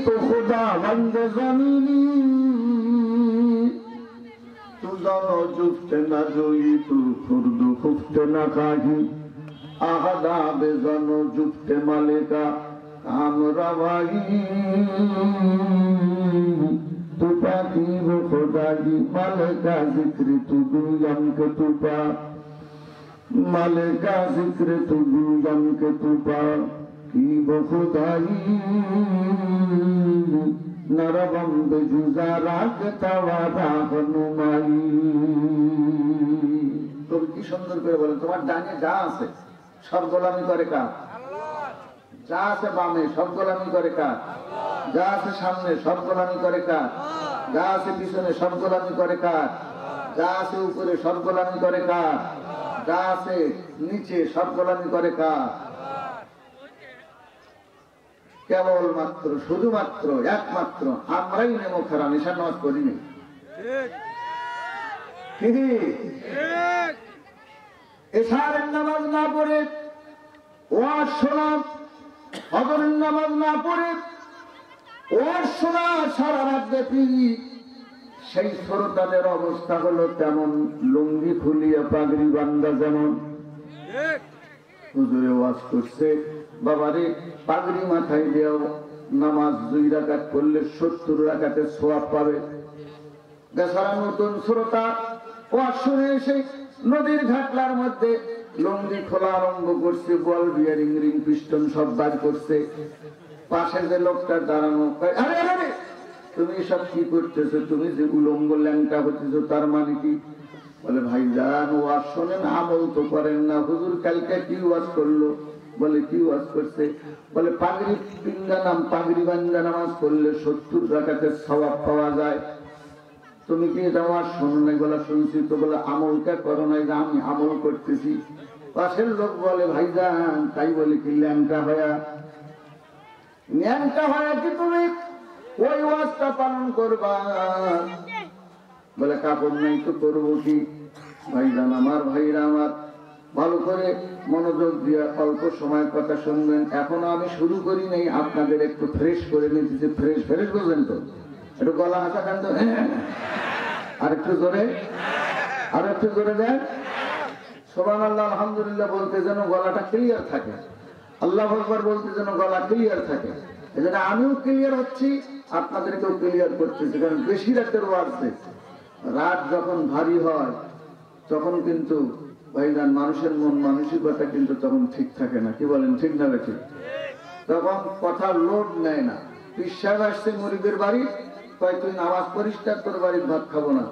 तो खुदावंद ज़मीनी तू जानो जुफ्ते न जोई तू खुर्द खुफ्ते न खाही आहदा बेजानो जुफ्ते मालिका काम रवाही तू पाती वो खुदागी मालिका जिक्र तू दुनियम के तू पा मालिका जिक्र तू दुनियम के तू पा की वो खुदाई नरबम बेजुजा रागता वादा हनुमाई। তুমি কি সুন্দর করে বলেন, তোমার ডানে যা আছে সব গোলামি করে কার? যা আছে বামে সব গোলামি করে কার? যা আছে সামনে সব গোলামি করে কার? যা আছে পিছনে সব গোলামি করে কার? যা আছে উপরে সব গোলামি করে কার? যা আছে নিচে সব গোলামি করে কার? কেবলমাত্র শুধুমাত্র একমাত্র আমরাই নেমো খারাপ ঈশান নামাজ করিনি। এশারের নামাজ না পড়ে ওয়াজ শোনা, ফজরের নামাজ না পড়ে ওয়াজ শোনা সারা রাত ব্যাপী, সেই শ্রোতাদের অবস্থা হলো তেমন লুঙ্গি খুলিয়া পাগড়ি বান্দা যেমন। হুজুরে ওয়াজ করছে, বাবারে পাগড়ি মাথায় দেও, নামাজ 2 রাকাত করলে 70 রাকাতের সওয়াব পাবে। বেচারা নতুন শ্রোতা ওয়াজ শুনে এসে নদীর ঘাটলার মধ্যে লুঙ্গি খোলা আরম্ভ করছে, বল বিয়ারিং রিং পিস্টন সব বার করছে। পাশে যে লোকটা দাঁড়ানো, আরে আরে তুমি এসব কি করতেছো, তুমি যে উলঙ্গ ল্যাংটা হতেছো তার মানে কি? বলে ভাইজান ওয়াজ শোনেন, আমল তো করেন না। হুজুর কালকে কি ওয়াজ করলো? বলে কি ওয়াজ করছে? বলে পাগড়ি পিঙ্গা নাম পাগড়ি বান্ধা নামাজ করলে 70 রাকাতের সওয়াব পাওয়া যায়। তুমি কি এটা ওয়াজ শোনো নাই? বলে শুনছি তো। বলে আমলটা করো নাই? আমি আমল করতেছি। পাশের লোক বলে ভাইজান তাই বলে কি ল্যাংটা হয়া কি তুমি ওই ওয়াজটা পালন করবা? বলে কাপড় নাই তো করবো কি? ভাইজান আমার, ভাইরা আমার, ভালো করে মনোযোগ দিয়ে অল্প সময় কথা শুনবেন। এখনো আমি শুরু করি নাই, আপনাদের একটু ফ্রেশ করে নিতেছি। ফ্রেশ ফ্রেশ বলবেন তো? একটু গলা হাসা দেন তো, আর একটু জোরে, আর একটু জোরে দেন। সুবহানাল্লাহ আলহামদুলিল্লাহ বলতে যেন গলাটা ক্লিয়ার থাকে, আল্লাহু আকবার বলতে যেন গলা ক্লিয়ার থাকে। এজন্য আমিও ক্লিয়ার হচ্ছি, আপনাদেরকেও ক্লিয়ার করতেছি। কারণ বেশি রাতের ওয়াজে রাত যখন ভারী হয় তখন কিন্তু ভাইজান মানুষের মন মানসিকতা কিন্তু তখন ঠিক থাকে না। কি বলেন, ঠিক না ঠিক? তখন কথা লোড নেয় না। পিসাব আসছে মুরিদের বাড়ি, কয় তুই নামাজ পরিষ্কার তোর বাড়ির ভাত খাবো না।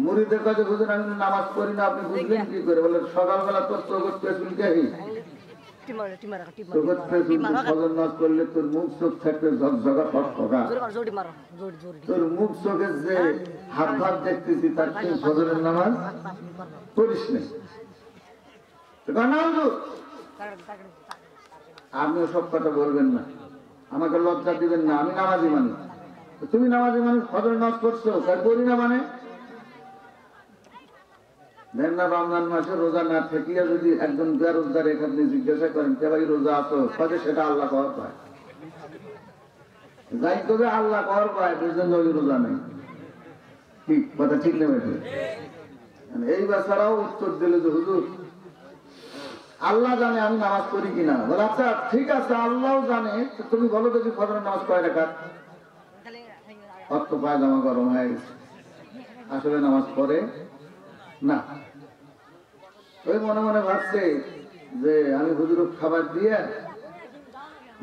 মুরিদের কাছে বুঝলেন আমি নামাজ পড়ি না, আপনি বুঝলেন কি করে? বলে সকালবেলা তোর জগৎ পেছুল কে ফজর নামাজ করলে তোর মুখ চোখ থাকবে ঝকঝকা ফকফকা, তোর মুখ চোখের যে হাত ভাত দেখতেছি তার তুই ফজরের নামাজ পড়িস না। আপনিও সব কথা বলবেন না, আমাকে লজ্জা দিবেন না। আমি নামাজি মানুষ, তুমি নামাজি মানুষ, ফজর নামাজ পড়ছো তাই পড়ি না মানে? দেন না রমজান মাসে রোজা না থাকিয়া যদি একজন বেরোজগার এখানে জিজ্ঞাসা করেন কে ভাই রোজা আছো, তাহলে সেটা আল্লাহ কর পায়। যাই তবে আল্লাহ কর পায়, বুঝলেন ওই রোজা নেই। ঠিক কথা, ঠিক নেবে? এই বেচারাও উত্তর দিল যে হুজুর আল্লাহ জানে আমি নামাজ পড়ি কিনা। বলে আচ্ছা ঠিক আছে, আল্লাহ জানে, তুমি বলো দেখি ফজরের নামাজ কয় রাকাত? অর্থ পায়জামা গরম হয়ে গেছে, আসলে নামাজ পড়ে না। ওই মনে মনে ভাবছে যে আমি হুজুর খাবার দিয়ে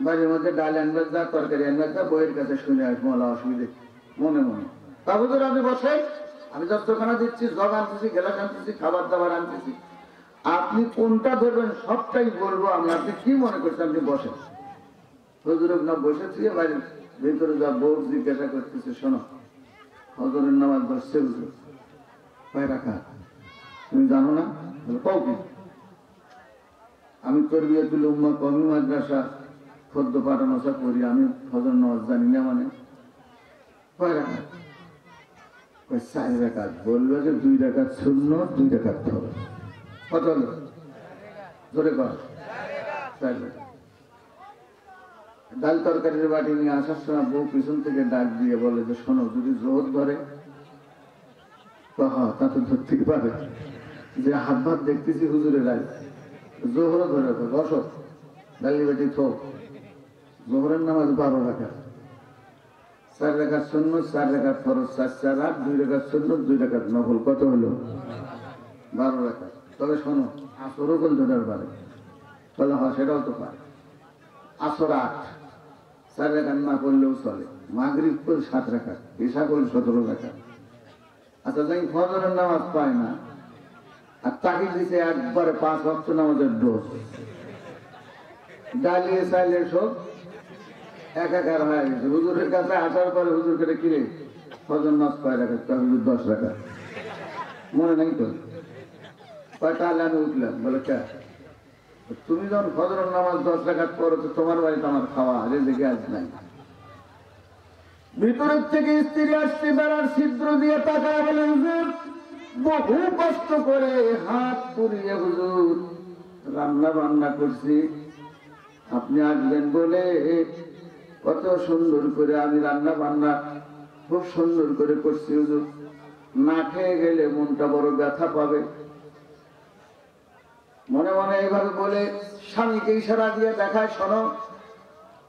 বাড়ির মধ্যে ডাল আনবে যা, তরকারি আনবে যা, বইয়ের কাছে শুনে আসবো, অসুবিধে মনে মনে। তা হুজুর আপনি বসাই, আমি যতখানা দিচ্ছি, জগ আনতেছি, গ্লাস আনতেছি, খাবার দাবার আনতেছি, আপনি কোনটা ধরবেন সবটাই বলবো আমি। আপনি কি মনে করছেন? আপনি বসেন। হুজুর না বসেছি, বাড়ির ভিতরে যা বউ জিজ্ঞাসা করতেছে, শোনো হজরের নামাজ বসছে হুজুর কয় রাকাত তুমি জানো না? পাও কি? আমি তরবিয়াতুল উম্মাহ কওমি মাদ্রাসা খদ্দ পাঠানোসা করি, আমি ফজর নামাজ জানি না মানে? কয় রাকাত? 4 রাকাত। বললো যে 2 রাকাত সুন্নাত, 2 রাকাত ফরজ। কত হলো? জোরে কর। 4 রাকাত। ডাল তরকারির বাটি নিয়ে আসার সময় বউ পিছন থেকে ডাক দিয়ে বলে যে শোনো, যদি জোর ধরে তা তো ধরতেই পারে, যে হাত ভাত দেখতেছি হুজুরের রায়, জোহরও ধরে বসো, ডালি বাটি থোক। জোহরের নামাজ 12 রাকাত, 4 রাকাত সুন্নত, 4 রাকাত ফরজ, 4 8, 2 রাকাত সুন্নত, 2 রাকাত নফল, কত হলো? 12 রাকাত। তবে শোনো, আসরও কোন ধরার পারে? বলে হ্যাঁ, সেটাও তো পারে। আসর 8, 4 রাকাত না করলেও চলে। মাগরিব করল 7 রাকাত, ইশা করল 17 রাকাত। আচ্ছা, যাই ফজরের নামাজ পায় না, আর তাকে দিছে একবারে 5 ওয়াক্ত নামাজের ডোজ, ডালিয়ে চাইলে সব একাকার হয়ে গেছে। হুজুরের কাছে আসার পরে হুজুর করে কিরে ফজর নামাজ কয় রাকাত? হুজুর 10 রাকাত। মনে নাই তো? তাহলে আমি উঠলাম, বলে কে? তুমি যখন ফজরের নামাজ 10 রাকাত করো, তো তোমার বাড়িতে আমার খাওয়া রেজেকে আজ নাই। ভিতরের থেকে স্ত্রী আসছে, বেড়ার ছিদ্র দিয়ে তাকায় বলে হুজুর, বহু কষ্ট করে হাত পুড়িয়ে হুজুর রান্না বান্না করছি, আপনি আসবেন বলে কত সুন্দর করে আমি রান্না বান্না খুব সুন্দর করে করছি হুজুর, না খেয়ে গেলে মনটা বড় ব্যথা পাবে। মনে মনে এইভাবে বলে স্বামীকে ইশারা দিয়ে দেখায়, শোনো,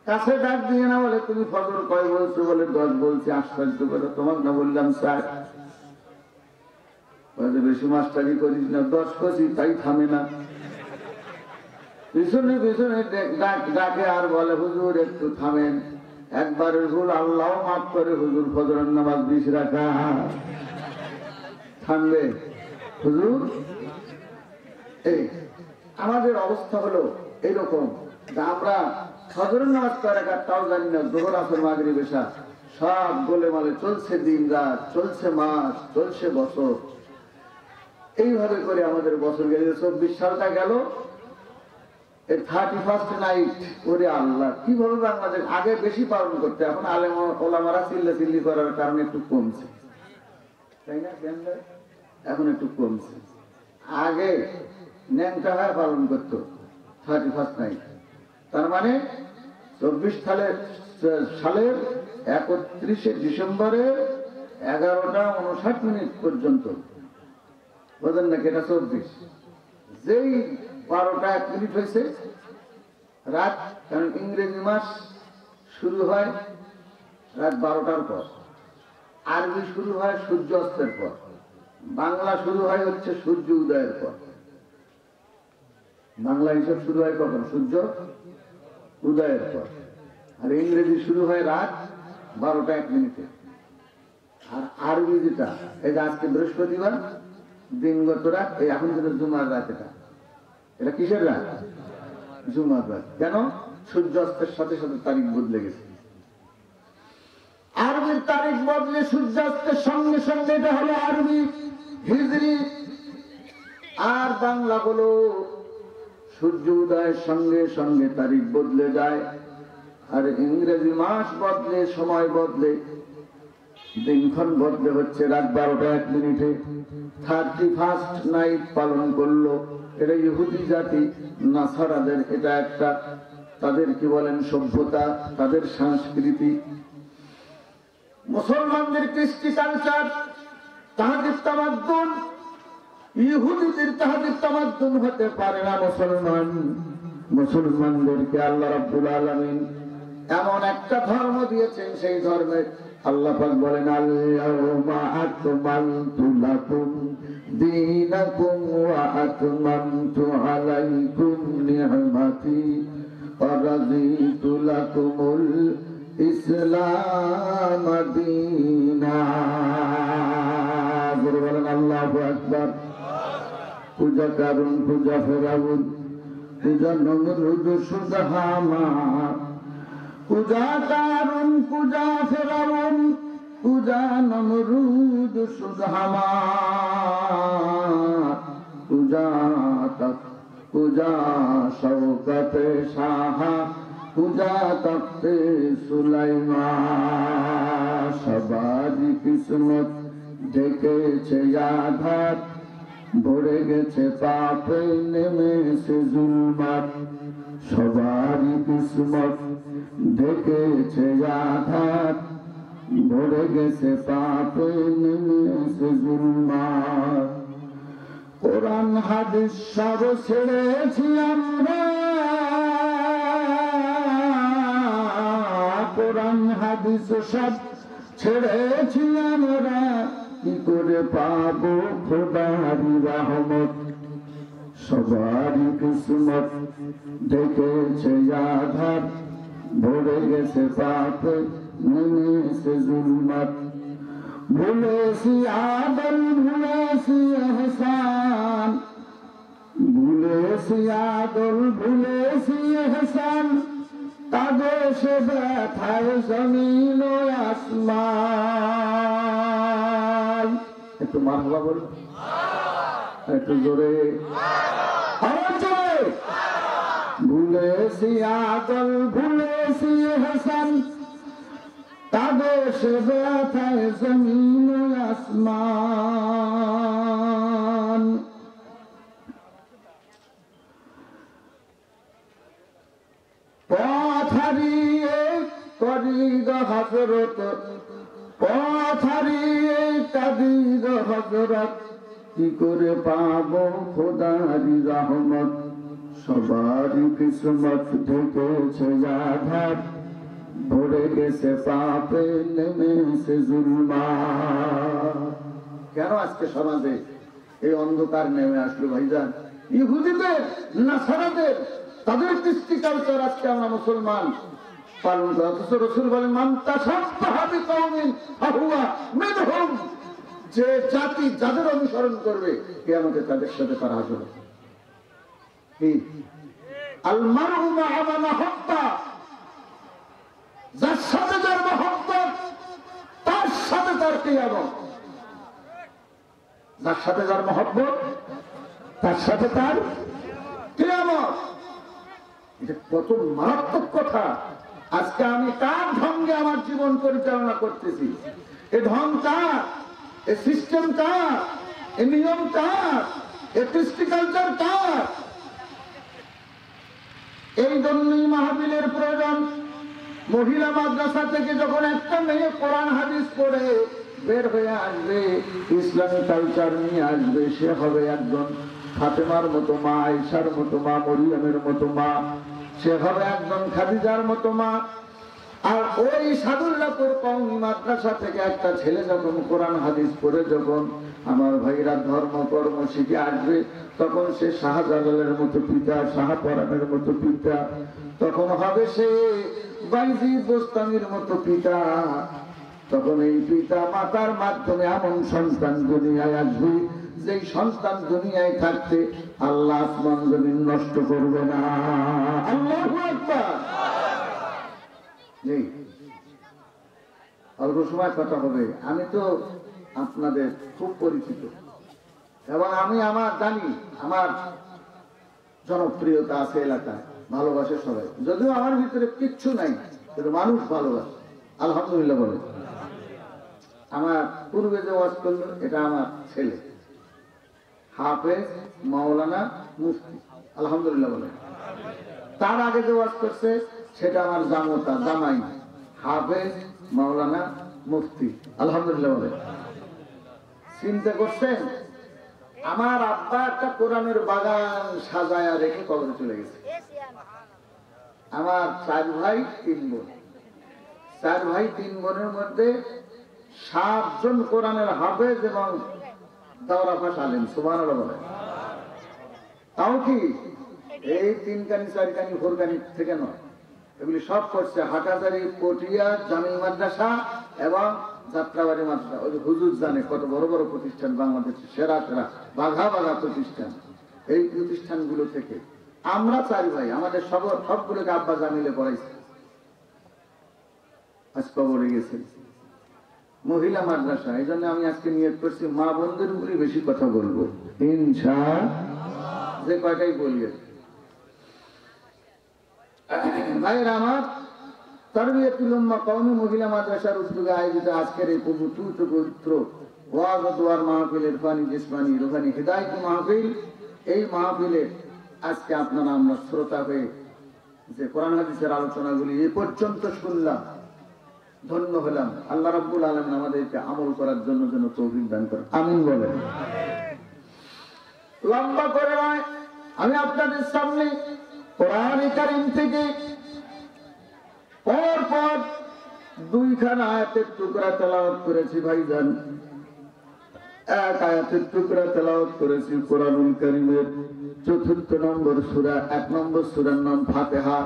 কাছে ডাক দিয়ে না বলে তুমি ফজর কয় বলছো? বলে 10 বলছি। আশ্চর্য করে, তোমাকে না বললাম 4? বেশি মাস্টারি করিস না, 10 করছি, তাই থামে না। পিছনে পিছনে ডাকে আর বলে হুজুর একটু থামেন, একবারের ভুল আল্লাহ মাফ করে হুজুর, ফজরের নামাজ 20 রাকাত। থামবে হুজুর? এই আমাদের অবস্থা হলো এইরকম, আমরা ফজরের নামাজ কয় রাকাত তাও জানি না, যোহর আসর মাগরিব এশা সব গোলেমালে চলছে, দিন রাত চলছে, মাস চলছে, বছর। এইভাবে করে আমাদের বছর গেল, 24 সালটা গেল। 31st নাইট, ওরে আল্লাহ, কিভাবে বাংলাদেশ আগে বেশি পালন করতে, এখন আলেম ওলামারা চিল্লাচিল্লি করার কারণে একটু কমছে, তাই না? এখন একটু কমছে। আগে ন্যাংটা হয়ে পালন করতো 31st নাইট, তার মানে 24 সালের 31শে ডিসেম্বরের 11টা 59 পর্যন্ত, বোঝেন নাকি? এটা 24। যেই 12টা 1 মিনিট হয়েছে রাত, কারণ ইংরেজি মাস শুরু হয় রাত 12টার পর, আরবি শুরু হয় সূর্য অস্তের পর, বাংলা শুরু হয় হচ্ছে সূর্য উদয়ের পর। বাংলা হিসাব শুরু হয় কখন? সূর্য উদয়ের পর। আর ইংরেজি শুরু হয় রাত 12টা 1 মিনিটে। আর আরবি যেটা, এই যে আজকে বৃহস্পতিবার দিনগত রাত, এই এখন যেটা জুমার রাত, এটা কিসের রাত? জুমার রাত। কেন? সূর্য অস্তের সাথে সাথে তারিখ বদলে গেছে। আরবির তারিখ বদলে সূর্যাস্তের সঙ্গে সঙ্গে এটা হলো আরবি হিজরি। আর বাংলা হলো সূর্য উদয়ের সঙ্গে সঙ্গে তারিখ বদলে যায়। আর ইংরেজি মাস বদলে, সময় বদলে, দিনক্ষণ বদলে হচ্ছে রাত 12টা 1 মিনিটে। 31st নাইট পালন করলো। এটা ইহুদি জাতি, নাসারাদের এটা একটা, তাদের কি বলেন, সভ্যতা, তাদের সংস্কৃতি। মুসলমানদের কৃষ্টি কালচার, তাহাদের তামাদ্দুন, ইহুদিদের তাহাদের তামাদ্দুন হতে পারে না। মুসলমানদেরকে আল্লাহ রাব্বুল আলামিন এমন একটা ধর্ম দিয়েছেন, সেই ধর্মে আল্লাহ পাক বলেন, আল-ইয়াওমা আকমালতু লাকুম দীনাকুম ওয়া আতমামতু আলাইকুম নি'মাতি ওয়া রাদিতু লাকুমুল ইসলাম দীনা। বলেন আল্লাহু আকবার। পূজা কারণ, পূজা ফেরাউন, পূজা নমরুদ, পূজা হামান, পূজা কারণ, পূজা ফেরাউন, পূজা নমরুদ, পূজা হামান, পূজা পূজা শওকতে শাহ, পূজা তখতে সুলাইমান। সবারই কিসমত ঢেকেছে আঘাত, ভরে গেছে পাপে, নেমেছে জুলমাত। সবারই কিসমত ঢেকেছে আধার, ভরে গেছে পাপে নেমেছে জুলমাত। কোরআন হাদিস সব ছেড়েছি আমরা, কোরআন হাদিস সব ছেড়েছি আমরা, কি করে পাবো খোদারি রহমত। সবারই কিসমত ঢেকেছে আধার, ভরে গেছে পাপে নেমেছে জুলমাত। ভুলেছি আদল ভুলেছি এহসান, ভুলেছি আদল ভুলেছি এহসান, তাদের সে ব্যথায় জমিন ও আসমান। একটু মারহাবা বলো, একটু জোরে, আরো জোরে। ভুলেছি আদল ভুলেছি এহসান, তাদের সে ব্যথায় জমিন ও আসমান। পথ হারিয়ে করি গো হযরত, পথ হারিয়ে কাঁদি গো হযরত, কি করে পাবো খোদারি রহমত। সবারই কিসমত ঢেকেছে আধার, ভরে গেছে পাপে নেমেছে জুলমাত। কেন আজকে সমাজে এই অন্ধকার নেমে আসলো ভাইজান? ইহুদিদের, নাসারাদের, তাদের কৃষ্টি কালচার আজকে আমরা মুসলমান পালন করি। অথচ রাসূল বলেন, মান তাশাব্বাহা বিকওমিন ফাহুয়া মিনহুম। যে জাতি যাদের অনুসরণ করবে কিয়ামতে তাদের সাথে তার হাজির হবে। কি আল মারউ মা'a মান আহাব্বা, যার সাথে যার মহব্বত তার সাথে তার কিয়ামত। যার সাথে যার মহব্বত তার সাথে তার কিয়ামত। এটা কত মারাত্মক কথা। আজকে আমি কার ঢঙ্গে আমার জীবন পরিচালনা করতেছি? এ ঢং কার? এ সিস্টেম কার? এ নিয়ম কার? এ কৃষ্টি কালচার কার? এই জন্যই মাহফিলের প্রয়োজন। মহিলা মাদ্রাসা থেকে যখন একটা মেয়ে কোরআন হাদিস পড়ে বের হয়ে আসবে, ইসলামী কালচার নিয়ে আসবে, সে হবে একজন ফাতেমার মতো মা, আয়েশার মতো মা, মরিয়মের মতো মা, সে হবে একজন খাদিজার মতো মা। আর ওই সাদুল্লাহপুর কওমি মাদ্রাসা থেকে একটা ছেলে যখন কোরআন হাদিস পড়ে যখন আমার ভাইরা ধর্ম কর্ম শিখে আসবে, তখন সে শাহজালালের মতো পিতা, শাহপরানের মতো পিতা, তখন হবে সে বাইজিদ বোস্তামির মতো পিতা। তখন এই পিতা মাতার মাধ্যমে এমন সন্তান দুনিয়ায় আসবে, যেই সন্তান দুনিয়ায় থাকতে আল্লাহ আসমান জমিন নষ্ট করবে না। আল্লাহু আকবার। জি, অল্প সময় কথা হবে। আমি তো আপনাদের খুব পরিচিত এবং আমি আমার জানি আমার জনপ্রিয়তা আছে এলাকায়, ভালোবাসে সবাই। যদিও আমার ভিতরে কিচ্ছু নাই, কিন্তু মানুষ ভালোবাসে, আলহামদুলিল্লাহ বলে। আমার পূর্বে যে ওয়াজ করলো এটা আমার ছেলে হাফেজ মাওলানা মুফতি, আলহামদুলিল্লাহ বলে। তার আগে যে ওয়াজ করছে সেটা আমার জামতা জামাই হাফেজ মাওলানা মুফতি, আলহামদুলিল্লাহ বলে। চিন্তা করছেন, আমার আব্বা একটা কোরআনের বাগান সাজায়া রেখে কবরে চলে গেছে। আমার 4 ভাই 3 বোন, 4 ভাই 3 বোনের মধ্যে 7 জন কোরআনের হাফেজ এবং দাওরা পাশ আলেম, সুবহানাল্লাহ বলে। তাও কি এই 3 কানি 4 কানি 4 কানি থেকে নয়, এগুলি সব করছে হাটাজারি, পটিয়া, জামি মাদ্রাসা এবং যাত্রাবাড়ি মাদ্রাসা। ওই যে হুজুর জানে কত বড় বড় প্রতিষ্ঠান, বাংলাদেশের সেরা সেরা বাঘা বাঘা প্রতিষ্ঠান। এই প্রতিষ্ঠানগুলো থেকে আমরা 4 ভাই, আমাদের সবগুলোকে আব্বা জামিলে পড়াইছে। আজ কবরে গেছে। মহিলা মাদ্রাসা, এই জন্য আমি আজকে নিয়ত করছি মা বোনদের উপরে বেশি কথা বলবো ইনশাআল্লাহ, যে কয়টাই বলি। ভাইয়ের আমার, তারবিয়াতুল উম্মাহ কওমি মহিলা মাদ্রাসার উদ্যোগে আয়োজিত আজকের এই পবিত্র ওয়াজ ও দোয়ার মাহফিল, ইরফানি জিসমানি রুহানি হিদায়াতি মাহফিল, এই মাহফিলে আজকে আপনারা আমরা শ্রোতা হয়ে যে কোরআন হাদিসের আলোচনাগুলি এ পর্যন্ত শুনলাম, ধন্য হলাম। আল্লাহ রাব্বুল আলামিন আমাদেরকে আমল করার জন্য যেন তৌফিক দান করেন, আমিন বলেন। লম্বা করে নয়, আমি আপনাদের সামনে কোরআন কারীম থেকে পর দুইখানা আয়াতের টুকরা তেলাওয়াত করেছি ভাইজান। এক আয়াতের টুকরা তেলাওয়াত করেছি কোরআনুল কারীমের ৪র্থ নম্বর সূরা। ১ নম্বর সূরার নাম ফাতিহা,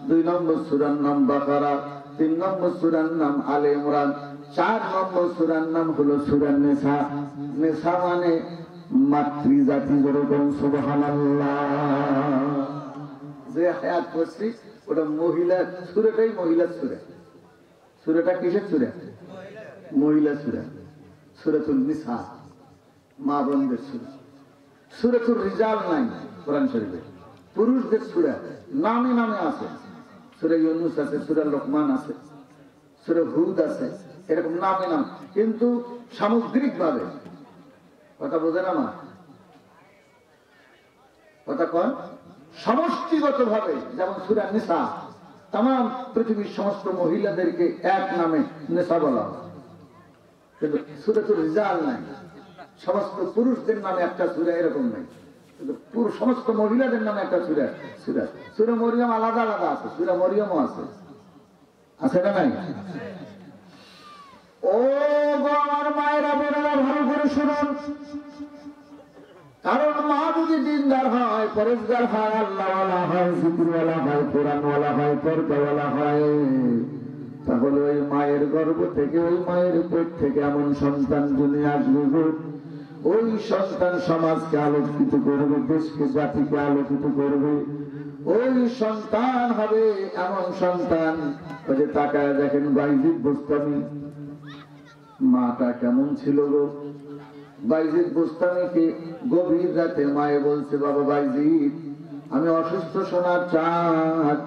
২ নম্বর সূরার নাম বাকারা, ৩ নম্বর সূরার নাম আলে ইমরান, ৪ নম্বর সূরার নাম হলো সূরা নিসা। নিসা মানে মাতৃজাতি, যেরকম সুবহানাল্লাহ। যে আয়াত পড়ছি ওটা মহিলা, সূরাটাই মহিলা সূরা। সূরাটা কিসের সূরা? মহিলা সূরা, সূরাতুন নিসা, মা বোনদের সূরা। সূরাতুর রিজাল নাই কোরআন শরীফে, পুরুষদের সূরা নামে নামে আছে। সূরা ইউনূস আছে, সূরা লোকমান আছে, সূরা হুদ আছে, এরকম নামে নাম। কিন্তু সামগ্রিক ভাবে, কথা বোঝেন আমার কথা কন, সমষ্টিগত ভাবে যেমন সূরা নিসা, তাম পৃথিবীর সমস্ত মহিলাদেরকে এক নামে নিসা বলা হয়। কিন্তু সূরাতুর রিজাল নাই, সমস্ত পুরুষদের নামে একটা সূরা এরকম নাই, কিন্তু সমস্ত মহিলাদের নামে একটা সূরা। সূরা মরিয়ম আলাদা আলাদা আছে, সূরা মরিয়মও আছে, আছে না নাই? ও গো আমার মায়েরা বোনেরা, ভালো করে শুনুন। কারণ মা যদি দিনদার হয়, পরেশগার হয়, আল্লাহওয়ালা হয়, জিকিরওয়ালা হয়, কোরআনওয়ালা হয়, পর্দাওয়ালা হয়, তাহলে ওই মায়ের গর্ভ থেকে, ওই মায়ের পেট থেকে এমন সন্তান যদি আসবে, ওই সন্তান সমাজকে আলোকিত করবে, দেশকে জাতিকে আলোকিত করবে। ওই সন্তান হবে এমন সন্তান, ওই যে তাকায় দেখেন বাইজিদ বুস্তামি, মাটা কেমন ছিল গো। বাইজিদ বুস্তামিকে গভীর রাতে মায়ে বলছে, বাবা বাইজিদ, আমি অসুস্থ সোনার চাঁদ,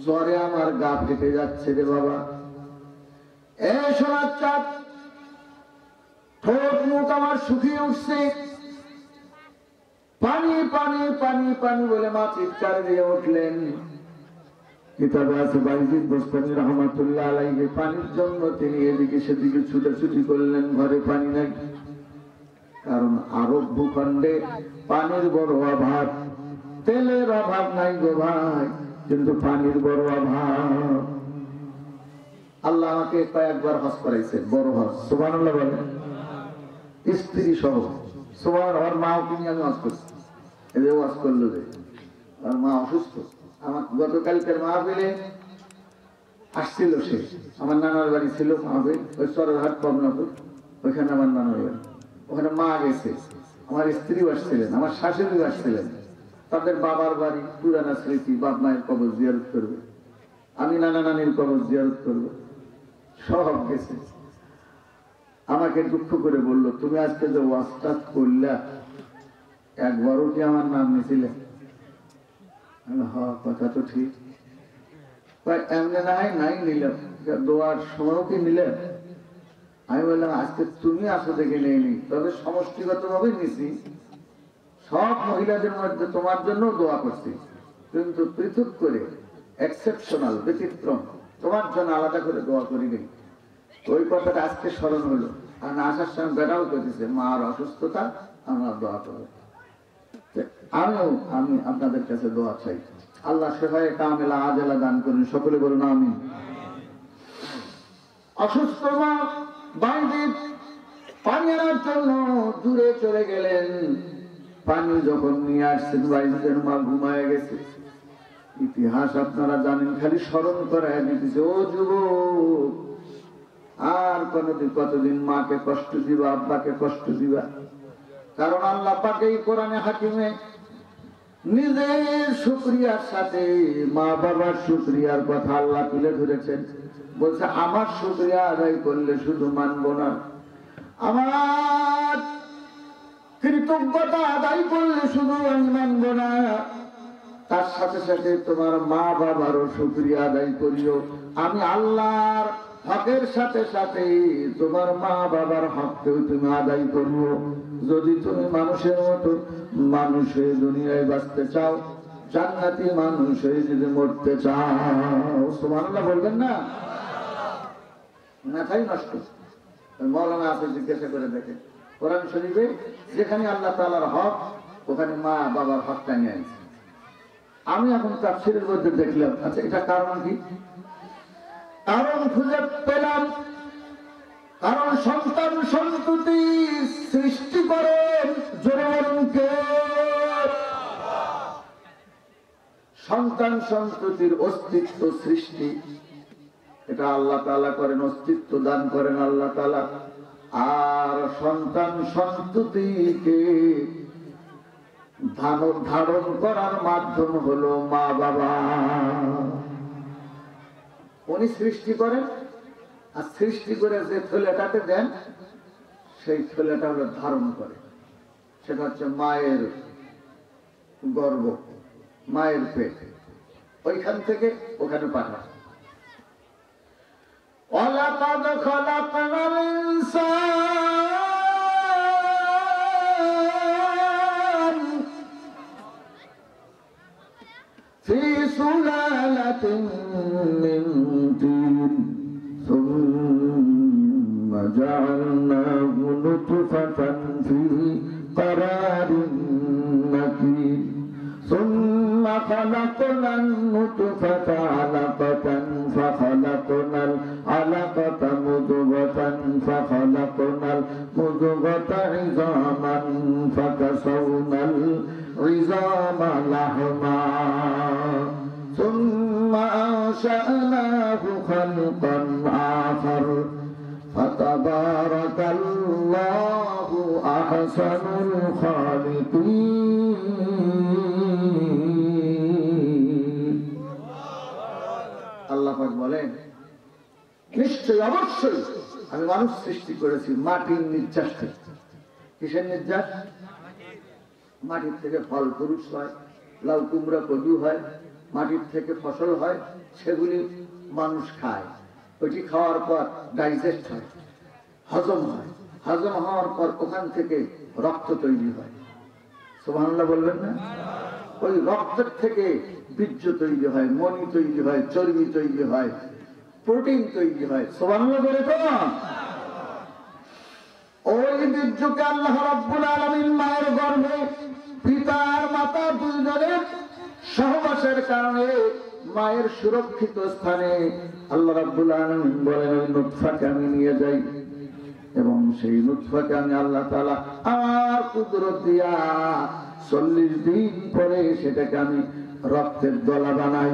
জ্বরে আমার গা ফেটে যাচ্ছে রে বাবা। এ সোনার চাঁদ, ঠোঁট মুখ আমার শুকিয়ে উঠছে, পানি পানি পানি পানি বলে মা চিৎকার দিয়ে উঠলেন। কিতাবে আছে বাইজিদ বুস্তামি রহমাতুল্লাহ আলাইহি পানির জন্য তিনি এদিকে সেদিকে ছুটাছুটি করলেন, ঘরে পানি নাই। কারণ আরব ভূখণ্ডে পানির বড় অভাব, তেলের অভাব নাই গো ভাই, কিন্তু পানির বড় অভাব। আল্লাহ আমাকে কয়েকবার হজ করাইছেন, বড় হজ, সুবহানাল্লাহ বলেন, স্ত্রী সহ। সুবহান, আমার মাও কিনে আমি হজ করছি, এদের হজ করলো যে আমার মা অসুস্থ। আমার গতকালকের মাহফিলে আসছিল, সে আমার নানার বাড়ি ছিল মাহফিল, ওই সরহাট কমলাপুর, ওইখানে আমার নানার বাড়ি, ওখানে মা গেছে, আমার স্ত্রীও আসছিলেন, আমার শাশুড়িও আসছিলেন। তাদের বাবার বাড়ি, পুরানা স্মৃতি, বাপ মায়ের কবর জিয়ারত করবে, আমি নানা নানির কবর জিয়ারত করবো, সব গেছে। আমাকে দুঃখ করে বলল, তুমি আজকে যে ওয়াজটা করলা, একবারও কি আমার নাম নিয়েছিলে? হ্যাঁ, কথা তো ঠিক। এমনি নাই নিলাম, দোয়ার সময়ও কি নিলেন? আমি বললাম, আজকে তুমি আসো দেখে নেইনি, তবে সমষ্টিগত ভাবে নিছি। সব মহিলাদের মধ্যে তোমার জন্য দোয়া করছি, কিন্তু পৃথক করে, এক্সেপশনাল, ব্যতিক্রম, তোমার জন্য আলাদা করে দোয়া করি নেই। ওই কথাটা আজকে স্মরণ হলো। আর আসার সময় বেড়াও করতেছে, মার অসুস্থতা, আমরা দোয়া করবো। আমি আপনাদের কাছে দোয়া চাই, আল্লাহ শেফায়ে কামেলা আজেলা দান করুন, সকলে বলুন আমিন। অসুস্থ মা বাইজিদ পানি আনার জন্য দূরে চলে গেলেন। পানি যখন নিয়ে আসছেন, বাইজিদের মা ঘুমায় গেছে। ইতিহাস আপনারা জানেন, খালি স্মরণ করায় দিতেছে, ও যুবক, আর কতদিন মাকে কষ্ট দিবা, আব্বাকে কষ্ট দিবা? কারণ আল্লাহ পাক এই কোরআনে হাকিমে নিজের শুকরিয়ার সাথে মা বাবার শুকরিয়ার কথা আল্লাহ তুলে ধরেছেন। বলছে, আমার শুকরিয়া আদায় করলে শুধু মানবো না, আমার কৃতজ্ঞতা আদায় করলে শুধু আমি মানবো না, তার সাথে সাথে তোমার মা বাবারও শুকরিয়া আদায় করিও। আমি আল্লাহর হকের সাথে সাথে তোমার মা বাবার হককেও তুমি আদায় করিও। যদি তুমি মানুষের মতো মানুষের দুনিয়ায় বাঁচতে চাও, জান্নাতি মানুষ হয়ে যদি মরতে চাও, সুবহানাল্লাহ বলবেন না? মাথাই নষ্ট। মৌলানা আপনি জিজ্ঞাসা করে দেখেন, কোরআন শরীফে যেখানে আল্লাহ তাআলার হক, ওখানে মা বাবার হক টানিয়ে আনছে। আমি এখন তাফসীরের মধ্যে দেখলাম, আচ্ছা এটা কারণ কি? কারণ খুঁজে পেলাম, কারণ সন্তান সন্ততি সৃষ্টি করেন জোরকে। সন্তান সন্ততির অস্তিত্ব সৃষ্টি, এটা আল্লাহ তাআলা করেন, অস্তিত্ব দান করেন আল্লাহ তাআলা। আর সন্তান সন্ততিকে ধারণ করার মাধ্যম হলো মা বাবা। উনি সৃষ্টি করেন, আর সৃষ্টি করে যে ছেলেটাকে দেন, সেই ছেলেটা হলো ধারণ করে, সেটা হচ্ছে মায়ের গর্ভ, মায়ের পেট, ওইখান থেকে ওখানে পাঠায়। وَلَقَدْ خَلَقْنَا الْإِنسَانَ فِي سُلَالَةٍ مِّن طِينٍ ثُمَّ جَعَلْنَاهُ نُطْفَةً فِي قَرَارٍ مَّكِينٍ ثم خلقنا النطفة علقة فخلقنا العلقة مضغة فخلقنا المضغة عظاما فكسونا العظام لحما ثم أنشأناه خلقا آخر فتبارك الله أحسن الخالقين। আল্লাহ পাক বলেন, নিশ্চয়ই অবশ্যই আমি মানুষ সৃষ্টি করেছি মাটির নির্যাস থেকে। কিসের নির্যাস? মাটির থেকে ফল পুরুষ হয়, লাউ কুমড়া কদু হয়, মাটির থেকে ফসল হয়, সেগুলি মানুষ খায়। ওইটি খাওয়ার পর ডাইজেস্ট হয়, হজম হয়, হজম হওয়ার পর ওখান থেকে রক্ত তৈরি হয়। সুবহানাল্লাহ বলবেন না? ওই রক্তের থেকে বীর্য তৈরি হয়, মণি তৈরি হয়, চর্বি তৈরি হয়, প্রোটিন তৈরি হয়। সুবহানাল্লাহ বলে তো, ওই বীর্যকে আল্লাহ রাব্বুল আলামিন মায়ের গর্ভে পিতার মাতা দুইজনের সহবাসের কারণে মায়ের সুরক্ষিত স্থানে আল্লাহ রাব্বুল আলামিন বলেন, ওই নুতফাকে আমি নিয়ে যাই এবং সেই নুতফাকে আমি আল্লাহ তাআলা আমার কুদরত দিয়া 40 দিন পরে সেটাকে আমি রক্তের দলা বানাই।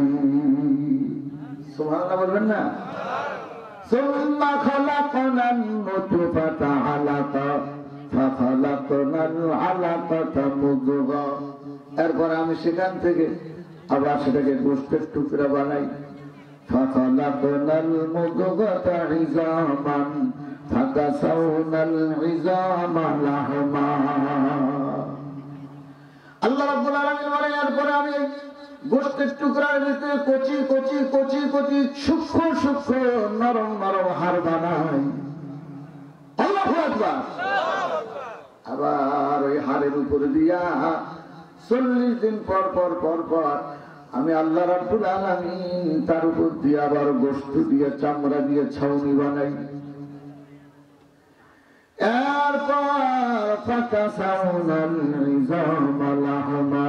সুবহানাল্লাহ বলবেন না? সুম্মা খালাকনান নুতফাতা আলাকা ফাখালাকনাল আলাকাতা মুদগা। এরপর আমি সেখান থেকে আবার সেটাকে গোশতের টুকরা বানাই। ফাখালাকনাল মুদগাতা ইজামান ফাকাসাউনাল ইজামা লাহমা। আল্লাহ রাব্বুল আলামিন বলেন, এরপরে আমি গোশতের টুকরার ভিতরে কচি কচি কচি কচি সূক্ষ্ম সূক্ষ্ম নরম নরম হাড় বানাই। আল্লাহু আকবার। আবার ওই হাড়ের উপরে দিয়া 40 দিন পর পর পর পর আমি আল্লাহ রাব্বুল আলামিন তার উপর দিয়ে আবার গোশত দিয়ে চামড়া দিয়ে ছাউনি বানাই। এরপর ফাকাসাউনাল ইজামা লাহমা।